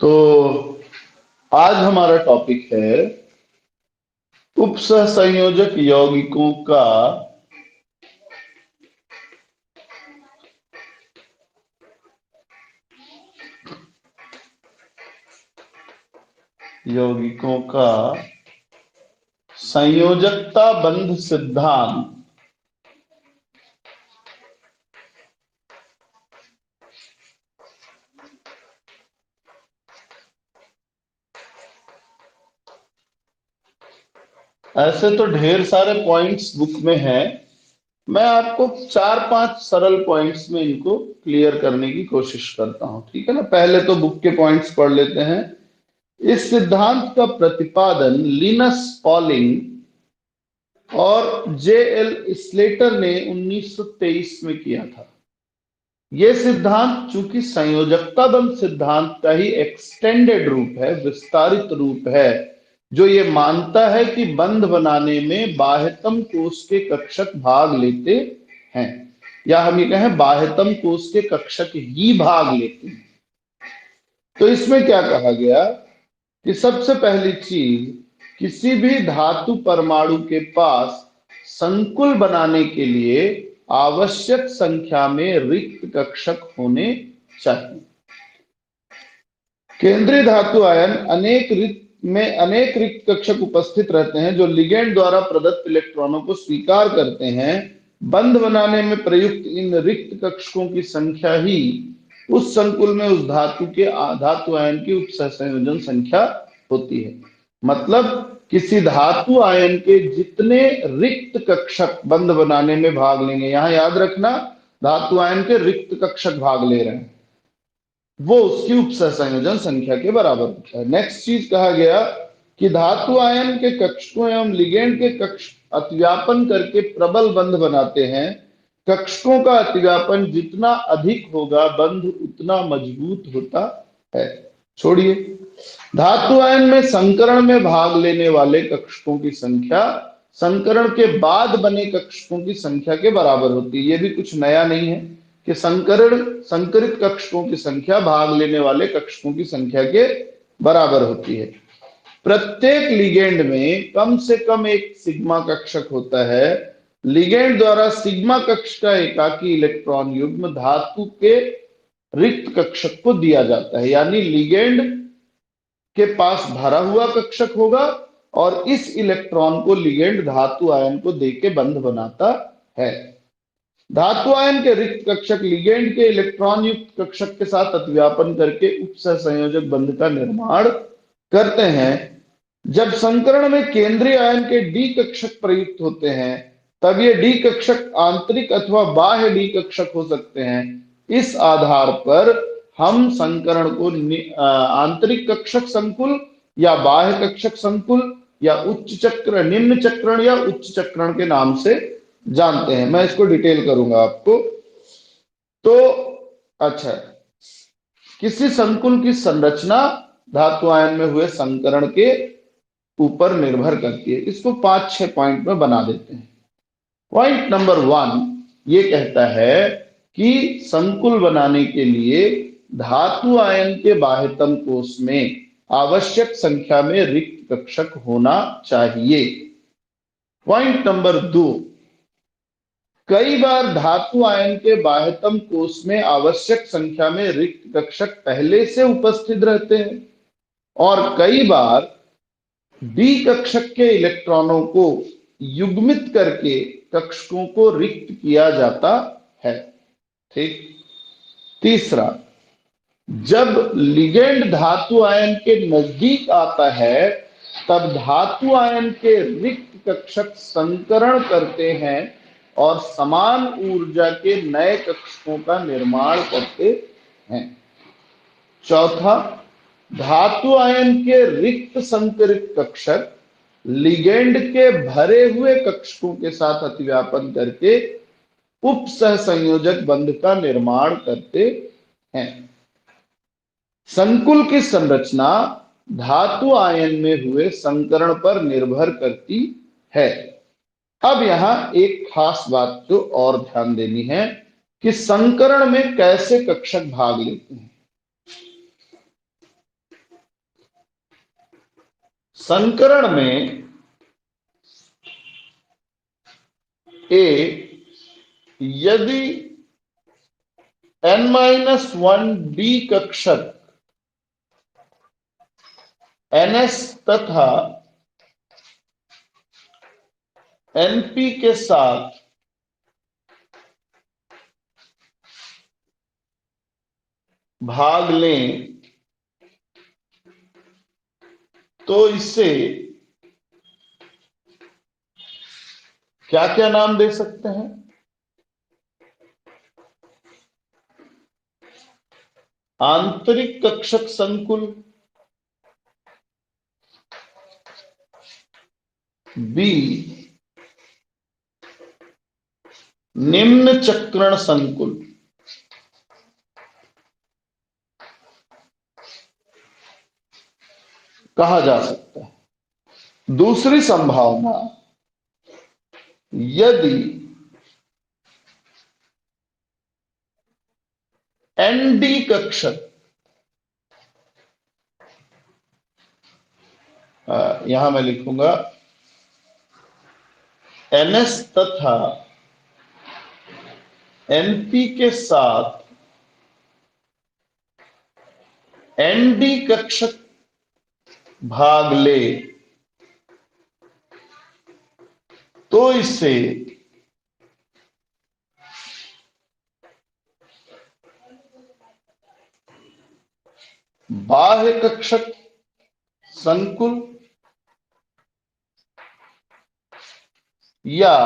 तो आज हमारा टॉपिक है उपसहसंयोजक यौगिकों का यौगिकों का संयोजकता बंध सिद्धांत। ऐसे तो ढेर सारे पॉइंट्स बुक में हैं। मैं आपको चार पांच सरल पॉइंट्स में इनको क्लियर करने की कोशिश करता हूं, ठीक है ना। पहले तो बुक के पॉइंट्स पढ़ लेते हैं। इस सिद्धांत का प्रतिपादन लिनस पॉलिंग और जे एल स्लेटर ने 1923 में किया था। यह सिद्धांत चूंकि संयोजकता बंध सिद्धांत का ही एक्सटेंडेड रूप है, विस्तारित रूप है, जो ये मानता है कि बंध बनाने में बाह्यतम कोश के कक्षक भाग लेते हैं, या हम ये कहें बाह्यतम कोश के कक्षक ही भाग लेते हैं। तो इसमें क्या कहा गया कि सबसे पहली चीज, किसी भी धातु परमाणु के पास संकुल बनाने के लिए आवश्यक संख्या में रिक्त कक्षक होने चाहिए। केंद्रीय धातु आयन अनेक रिक्त कक्षक उपस्थित रहते हैं जो लिगेंड द्वारा प्रदत्त इलेक्ट्रॉनों को स्वीकार करते हैं। बंध बनाने में प्रयुक्त इन रिक्त कक्षकों की संख्या ही उस संकुल में उस धातु आयन की उपसहसंयोजन संख्या होती है। मतलब किसी धातु आयन के जितने रिक्त कक्षक बंध बनाने में भाग लेंगे, यहां याद रखना धातु आयन के रिक्त कक्षक भाग ले रहे हैं, वो उसकी उपसहसंयोजन संख्या के बराबर होता है। नेक्स्ट चीज कहा गया कि धातु आयन के कक्षकों एवं लिगेंड के कक्ष अतिव्यापन करके प्रबल बंध बनाते हैं। कक्षकों का अतिव्यापन जितना अधिक होगा, बंध उतना मजबूत होता है। छोड़िए, धातु आयन में संकरण में भाग लेने वाले कक्षकों की संख्या संकरण के बाद बने कक्षकों की संख्या के बराबर होती है। यह भी कुछ नया नहीं है कि संकरित कक्षकों की संख्या भाग लेने वाले कक्षकों की संख्या के बराबर होती है। प्रत्येक लिगेंड में कम से कम एक सिग्मा कक्षक होता है। लिगेंड द्वारा सिग्मा कक्ष का एकाकी इलेक्ट्रॉन युग्म धातु के रिक्त कक्षक को दिया जाता है। यानी लिगेंड के पास भरा हुआ कक्षक होगा और इस इलेक्ट्रॉन को लिगेंड धातु आयन को देके बंध बनाता है। धातु आयन के रिक्त कक्षक लिगेंड के इलेक्ट्रॉन युक्त कक्षक के साथ अतिव्यापन करके उपसहसंयोजक बंध का निर्माण करते हैं। जब संकरण में केंद्रीय आयन के डी कक्षक प्रयुक्त होते हैं, तब ये डी कक्षक आंतरिक अथवा बाह्य डी कक्षक हो सकते हैं। इस आधार पर हम संकरण को आंतरिक कक्षक संकुल या बाह्य कक्षक संकुल या उच्च चक्र, निम्न चक्रण या उच्च चक्रण के नाम से जानते हैं। मैं इसको डिटेल करूंगा आपको। तो अच्छा, किसी संकुल की संरचना धातु आयन में हुए संकरण के ऊपर निर्भर करती है। इसको 5-6 पॉइंट में बना देते हैं। पॉइंट नंबर 1 ये कहता है कि संकुल बनाने के लिए धातु आयन के बाह्यतम कोश में आवश्यक संख्या में रिक्त कक्षक होना चाहिए। पॉइंट नंबर 2, कई बार धातु आयन के बाह्यतम कोश में आवश्यक संख्या में रिक्त कक्षक पहले से उपस्थित रहते हैं और कई बार डी कक्षक के इलेक्ट्रॉनों को युग्मित करके कक्षकों को रिक्त किया जाता है। ठीक। तीसरा, जब लिगेंड धातु आयन के नजदीक आता है, तब धातु आयन के रिक्त कक्षक संकरण करते हैं और समान ऊर्जा के नए कक्षकों का निर्माण करते हैं। चौथा, धातु आयन के रिक्त संकरित कक्षक लिगेंड के भरे हुए कक्षकों के साथ अतिव्यापन करके उपसहसंयोजक बंध का निर्माण करते हैं। संकुल की संरचना धातु आयन में हुए संकरण पर निर्भर करती है। अब यहां एक खास बात जो और ध्यान देनी है कि संकरण में कैसे कक्षक भाग लेते हैं। संकरण में ए यदि n-1 डी कक्षक ns तथा np के साथ भाग लें तो इसे क्या क्या नाम दे सकते हैं? आंतरिक कक्षक संकुल, बी निम्न चक्रण संकुल। कहा जा सकता है। दूसरी संभावना, यदि एनडी कक्षक, यहां मैं लिखूंगा एनएस तथा एनपी के साथ एनडी कक्षक भाग ले तो इसे बाह्य कक्षक संकुल या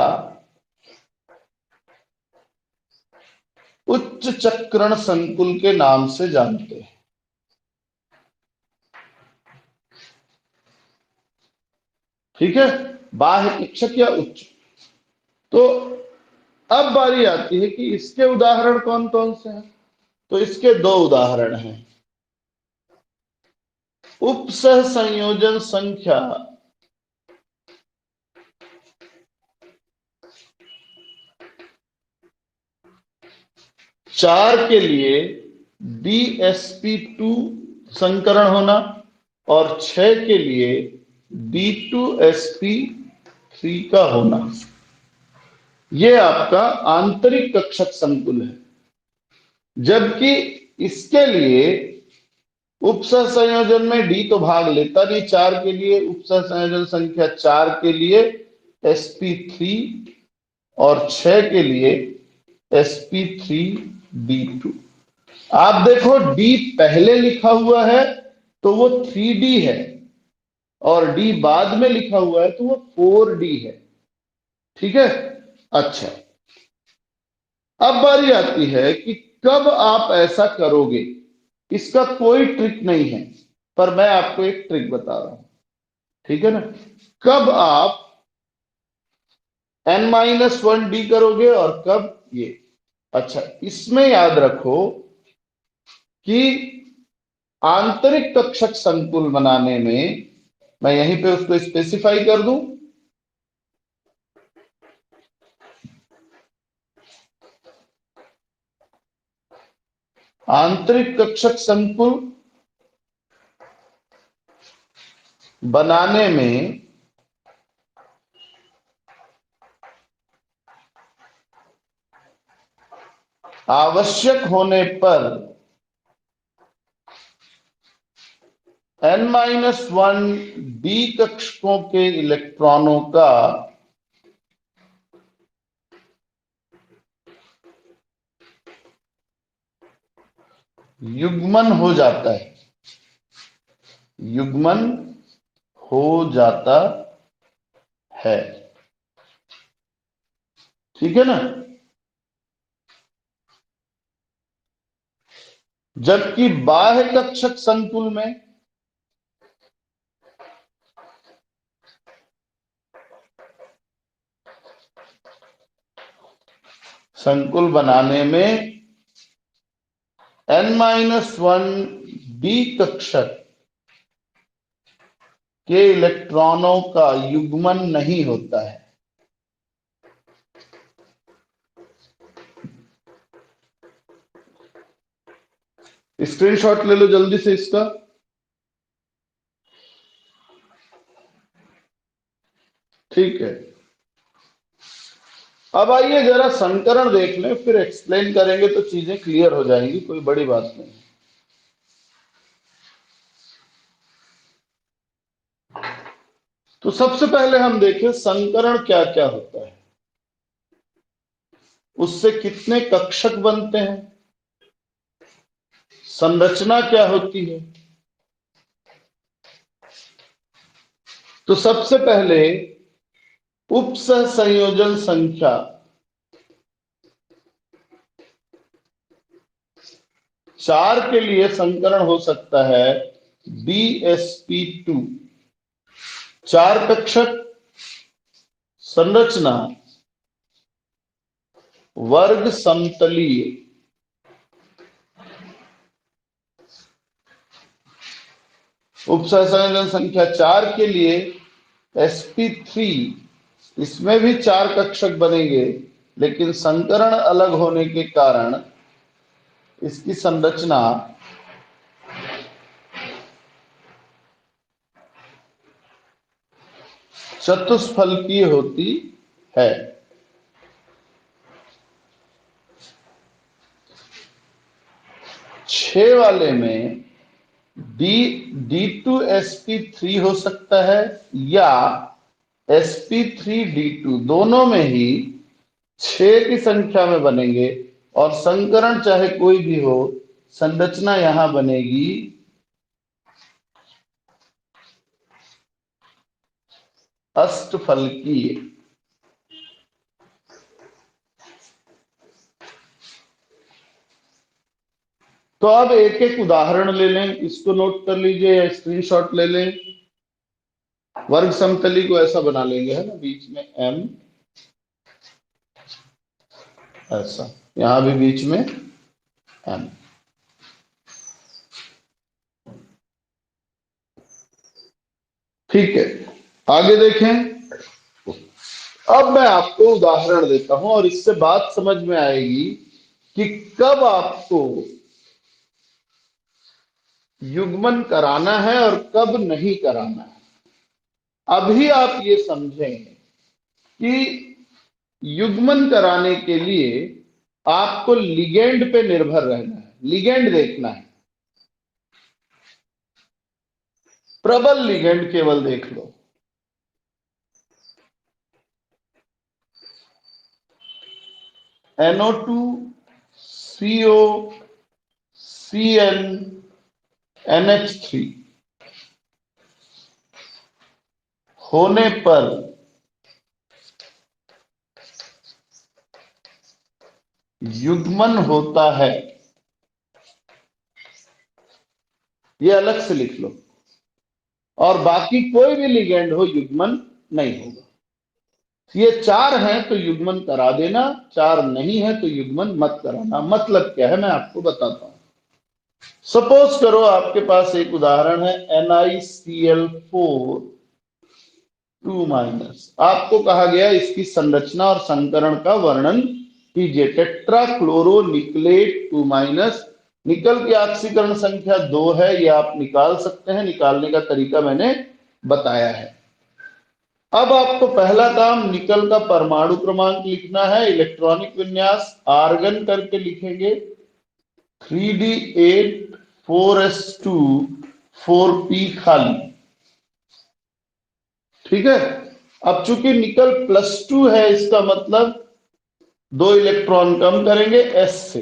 उच्च चक्रण संकुल के नाम से जानते हैं। ठीक है, बाह्य कक्षक या उच्च। तो अब बारी आती है कि इसके उदाहरण कौन कौन से हैं। तो इसके दो उदाहरण हैं। उपसह संयोजन संख्या 4 के लिए DsP2 संकरण होना और 6 के लिए D2sp3 का होना। यह आपका आंतरिक कक्षक संकुल है। जबकि इसके लिए उपसह संयोजन में डी तो भाग लेता नहीं, 4 के लिए उपसह संयोजन संख्या 4 के लिए sp3 और 6 के लिए sp3d2। आप देखो डी पहले लिखा हुआ है तो वो 3d है और डी बाद में लिखा हुआ है तो वो 4d है। ठीक है, अच्छा। अब बारी आती है कि कब आप ऐसा करोगे। इसका कोई ट्रिक नहीं है, पर मैं आपको एक ट्रिक बता रहा हूं। ठीक है ना, कब आप n-1d करोगे और कब ये। अच्छा, इसमें याद रखो कि आंतरिक कक्षक संकुल बनाने में, मैं यहीं पे उसको स्पेसिफाई कर दूं, आंतरिक कक्षक संकुल बनाने में आवश्यक होने पर n-1 d कक्षकों के इलेक्ट्रॉनों का युग्मन हो जाता है, युग्मन हो जाता है। ठीक है ना, जबकि बाह्य कक्षक संकुल में संकुल बनाने में n-1 d कक्षक के इलेक्ट्रॉनों का युग्मन नहीं होता है। स्क्रीनशॉट ले लो जल्दी से इसका। ठीक है, अब आइए जरा संकरण देख लें, फिर एक्सप्लेन करेंगे तो चीजें क्लियर हो जाएंगी, कोई बड़ी बात नहीं। तो सबसे पहले हम देखें संकरण क्या क्या होता है, उससे कितने कक्षक बनते हैं, संरचना क्या होती है। तो सबसे पहले उपसह संयोजन संख्या 4 के लिए संकरण हो सकता है BsP2। 4 कक्षक, संरचना वर्ग समतलीय। उपसंयोजन संख्या 4 के लिए sp3, इसमें भी 4 कक्षक बनेंगे, लेकिन संकरण अलग होने के कारण इसकी संरचना चतुष्फलकीय होती है। छह वाले में D2sp3 हो सकता है या sp3D2, दोनों में ही 6 की संख्या में बनेंगे और संकरण चाहे कोई भी हो, संरचना यहां बनेगी अष्टफलकीय। तो अब एक एक उदाहरण ले लें, इसको नोट कर लीजिए या स्क्रीनशॉट ले लें। वर्ग समतली को ऐसा बना लेंगे, है ना, बीच में M, ऐसा, यहां भी बीच में M। ठीक है, आगे देखें। अब मैं आपको उदाहरण देता हूं और इससे बात समझ में आएगी कि कब आपको युग्मन कराना है और कब नहीं कराना है। अभी आप ये समझें कि युग्मन कराने के लिए आपको लिगेंड पे निर्भर रहना है, लिगेंड देखना है, प्रबल लिगेंड केवल देख लो। NO2 CO CN NH3 होने पर युग्मन होता है, ये अलग से लिख लो। और बाकी कोई भी लिगेंड हो युग्मन नहीं होगा। ये 4 हैं तो युग्मन करा देना, 4 नहीं है तो युग्मन मत कराना। मतलब क्या है मैं आपको बताता हूं। सपोज करो आपके पास एक उदाहरण है NiCl4 2-। आपको कहा गया इसकी संरचना और संकरण का वर्णन कीजिए। टेट्राक्लोरो निकलेट 2-। निकल की ऑक्सीकरण संख्या 2 है, ये आप निकाल सकते हैं, निकालने का तरीका मैंने बताया है। अब आपको पहला काम निकल का परमाणु क्रमांक लिखना है। इलेक्ट्रॉनिक विन्यास आर्गन करके लिखेंगे 3D8 4s2 4p खाली। ठीक है, अब चूंकि निकल +2 है, इसका मतलब 2 इलेक्ट्रॉन कम करेंगे s से।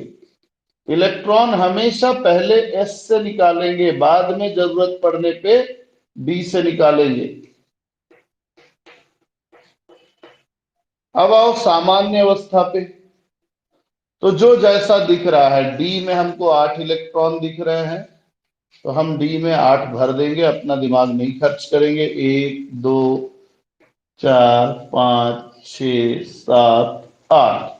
इलेक्ट्रॉन हमेशा पहले s से निकालेंगे, बाद में जरूरत पड़ने पे d से निकालेंगे। अब आओ सामान्य अवस्था पे, तो जो जैसा दिख रहा है, D में हमको 8 इलेक्ट्रॉन दिख रहे हैं, तो हम D में 8 भर देंगे, अपना दिमाग नहीं खर्च करेंगे। 1 2 4 5 6 7 8।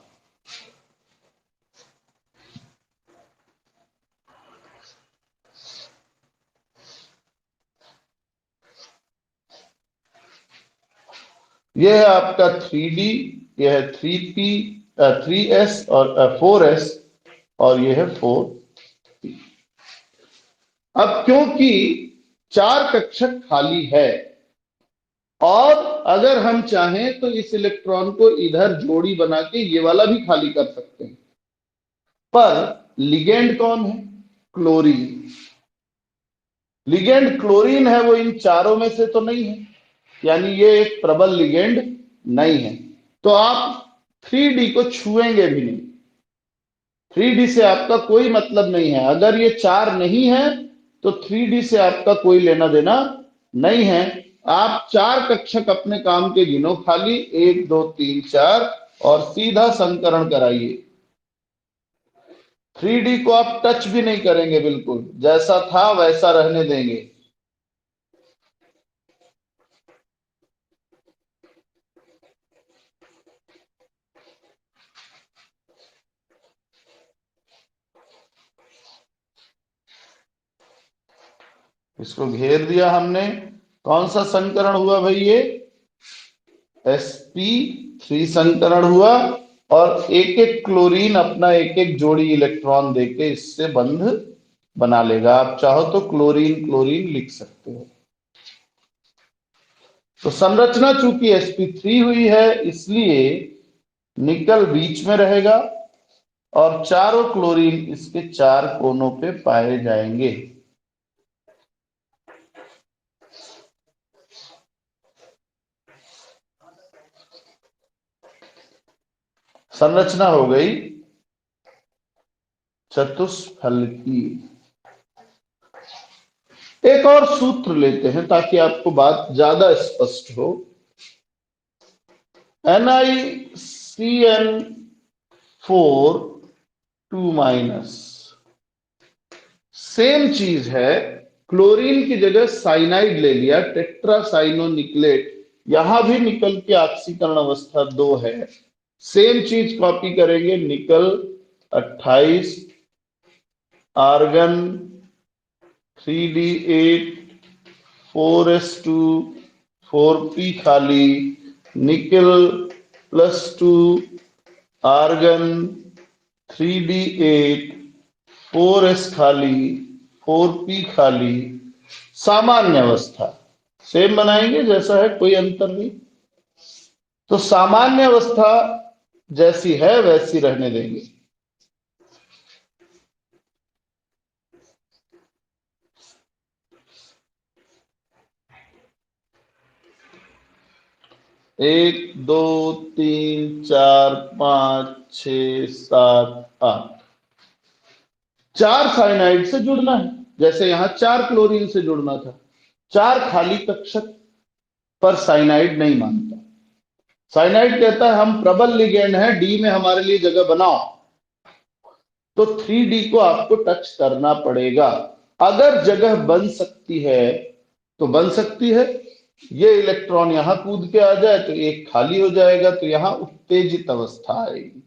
यह है आपका 3D, यह है 3P 3S और 4S, और यह है 4P। अब क्योंकि 4 कक्षक खाली है, और अगर हम चाहें तो इस इलेक्ट्रॉन को इधर जोड़ी बना के ये वाला भी खाली कर सकते हैं। पर लिगेंड कौन है? क्लोरीन। लिगेंड क्लोरीन है, वो इन चारों में से तो नहीं है, यानी ये एक प्रबल लिगेंड नहीं है। तो आप 3D को छुएंगे भी नहीं। 3D से आपका कोई मतलब नहीं है। अगर ये चार नहीं है तो 3D से आपका कोई लेना देना नहीं है। आप चार कक्षक अपने काम के गिनो खाली, 1 2 3 4, और सीधा संकरण कराइए। 3D को आप टच भी नहीं करेंगे, बिल्कुल जैसा था वैसा रहने देंगे। इसको घेर दिया हमने। कौन सा संकरण हुआ भाई? ये sp3 संकरण हुआ। और एक एक क्लोरीन अपना एक एक जोड़ी इलेक्ट्रॉन देके इससे बंध बना लेगा। आप चाहो तो क्लोरीन क्लोरीन लिख सकते हो। तो संरचना चूंकि sp3 हुई है, इसलिए निकल बीच में रहेगा और चारों क्लोरीन इसके चार कोनों पे पाए जाएंगे। संरचना हो गई चतुष्फलकी। एक और सूत्र लेते हैं ताकि आपको बात ज्यादा स्पष्ट हो। NiCN4 2-, सेम चीज है। क्लोरीन की जगह साइनाइड ले लिया, टेट्रासाइनोनिकलेट। यहां भी निकल की ऑक्सीकरण अवस्था 2 है। सेम चीज कॉपी करेंगे, निकल 28, आर्गन 3D8, 4s2, 4p खाली, निकल +2, आर्गन 3D8, 4s खाली, 4p खाली। सामान्य अवस्था सेम बनाएंगे, जैसा है, कोई अंतर नहीं। तो सामान्य अवस्था जैसी है वैसी रहने देंगे। एक दो तीन चार पांच छ सात आठ, चार साइनाइड से जुड़ना है, जैसे यहां चार क्लोरीन से जुड़ना था। चार खाली कक्षक, पर साइनाइड नहीं मानता। साइनाइड कहता है हम प्रबल लिगेंड है, डी में हमारे लिए जगह बनाओ। तो 3D को आपको टच करना पड़ेगा। अगर जगह बन सकती है तो बन सकती है। ये इलेक्ट्रॉन यहां कूद के आ जाए तो एक खाली हो जाएगा, तो यहां उत्तेजित अवस्था आएगी।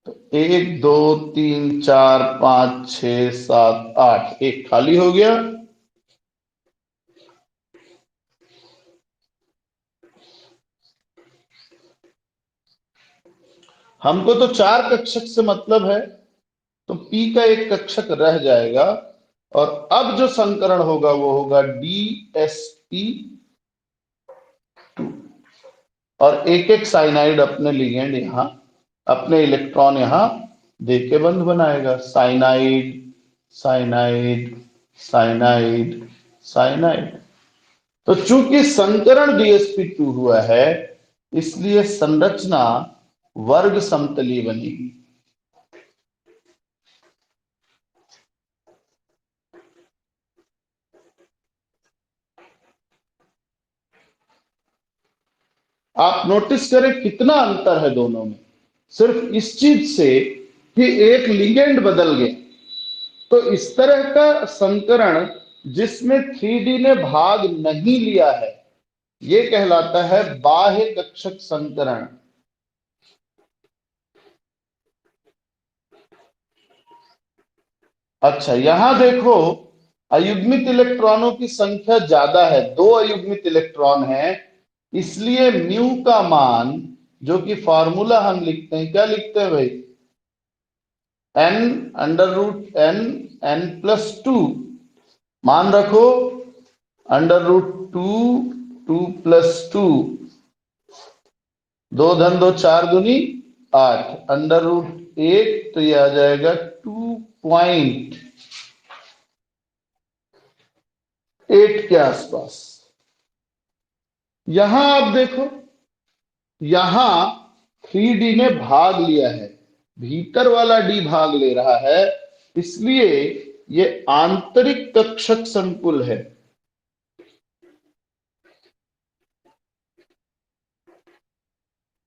तो 1 2 3 4 5 6 7 8, एक खाली हो गया। हमको तो चार कक्षक से मतलब है, तो P का एक कक्षक रह जाएगा। और अब जो संकरण होगा वो होगा DsP2। और एक एक साइनाइड अपने लिगेंड यहां, अपने इलेक्ट्रॉन यहां देके बंध बनाएगा। Cyanide cyanide cyanide cyanide. तो चूंकि संकरण DsP2 हुआ है, इसलिए संरचना वर्ग समतलीय बनेगी। आप नोटिस करें कितना अंतर है दोनों में, सिर्फ इस चीज से कि एक लिगेंड बदल गया। तो इस तरह का संकरण जिसमें 3D ने भाग नहीं लिया है, यह कहलाता है बाह्य कक्षक संकरण। अच्छा, यहां देखो, अयुग्मित इलेक्ट्रॉनों की संख्या ज्यादा है, दो अयुग्मित इलेक्ट्रॉन है। इसलिए म्यू का मान, जो कि फॉर्मूला हम लिखते हैं, क्या लिखते हैं भाई? n √n n+2, मान रखो √2 2+2, 2 धन 2 4 दूनी 8, √1 तो ये आ जाएगा 2.8 के आसपास। यहां आप देखो, यहां 3D ने भाग लिया है, भीतर वाला D भाग ले रहा है, इसलिए ये आंतरिक कक्षक संकुल है।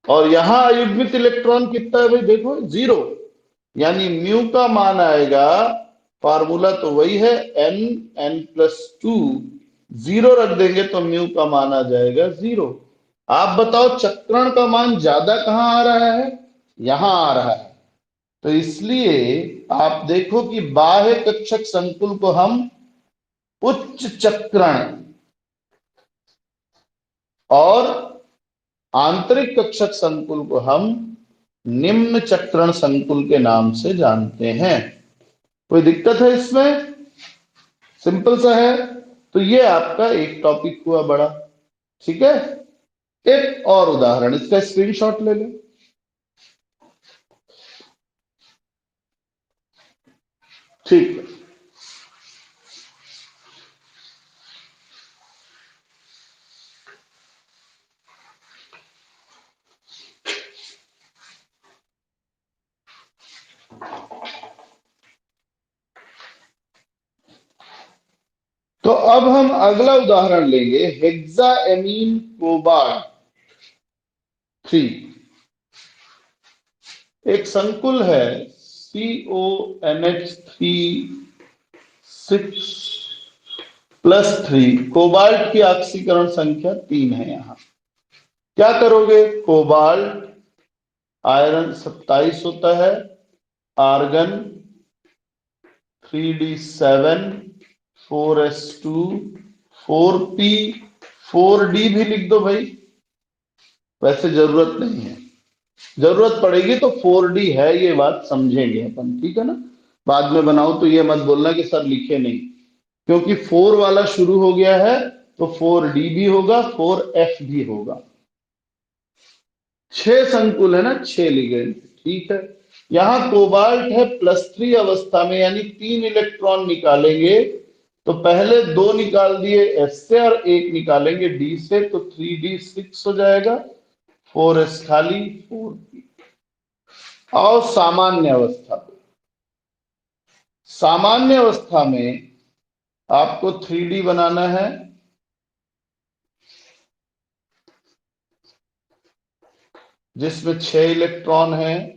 और यहां अयुग्मित इलेक्ट्रॉन कितना है भाई, देखो 0, यानी म्यू का मान आएगा, फार्मूला तो वही है, n+2, 0 रख देंगे तो म्यू का मान आ जाएगा 0। आप बताओ चक्रण का मान ज्यादा कहां आ रहा है, यहां आ रहा है। तो इसलिए आप देखो कि बाह्य कक्षक संकुल को हम उच्च चक्रण और आंतरिक कक्षक संकुल को हम निम्न चक्रण संकुल के नाम से जानते हैं। कोई दिक्कत है इसमें? सिंपल सा है। तो ये आपका एक टॉपिक हुआ बड़ा, ठीक है। एक और उदाहरण, इसका स्क्रीनशॉट ले लो। ठीक है, तो अब हम अगला उदाहरण लेंगे, हेक्साएमीन कोबाल्ट 3। एक संकुल है CONH3 6+3, कोबाल्ट की ऑक्सीकरण संख्या 3 है। यहां क्या करोगे, कोबाल्ट आयरन 27 होता है, argon 3D7 4s2 4p 4d भी लिख दो भाई, वैसे जरूरत नहीं है, जरूरत पड़ेगी तो 4d है, ये बात समझेंगे अपन, ठीक है ना। बाद में बनाओ तो ये मत बोलना कि सर लिखे नहीं, क्योंकि 4 वाला शुरू हो गया है तो 4d भी होगा, 4f भी होगा। 6 संकुल है ना, 6 लिगेंड, ठीक है। यहां कोबाल्ट है +3 अवस्था में, यानी 3 इलेक्ट्रॉन निकालेंगे, तो पहले 2 निकाल दिए S से और 1 निकालेंगे D से, तो 3D6 हो जाएगा, 4s खाली 4p। और सामान्य अवस्था पे, सामान्य अवस्था में आपको 3D बनाना है, जिसमें 6 इलेक्ट्रॉन है,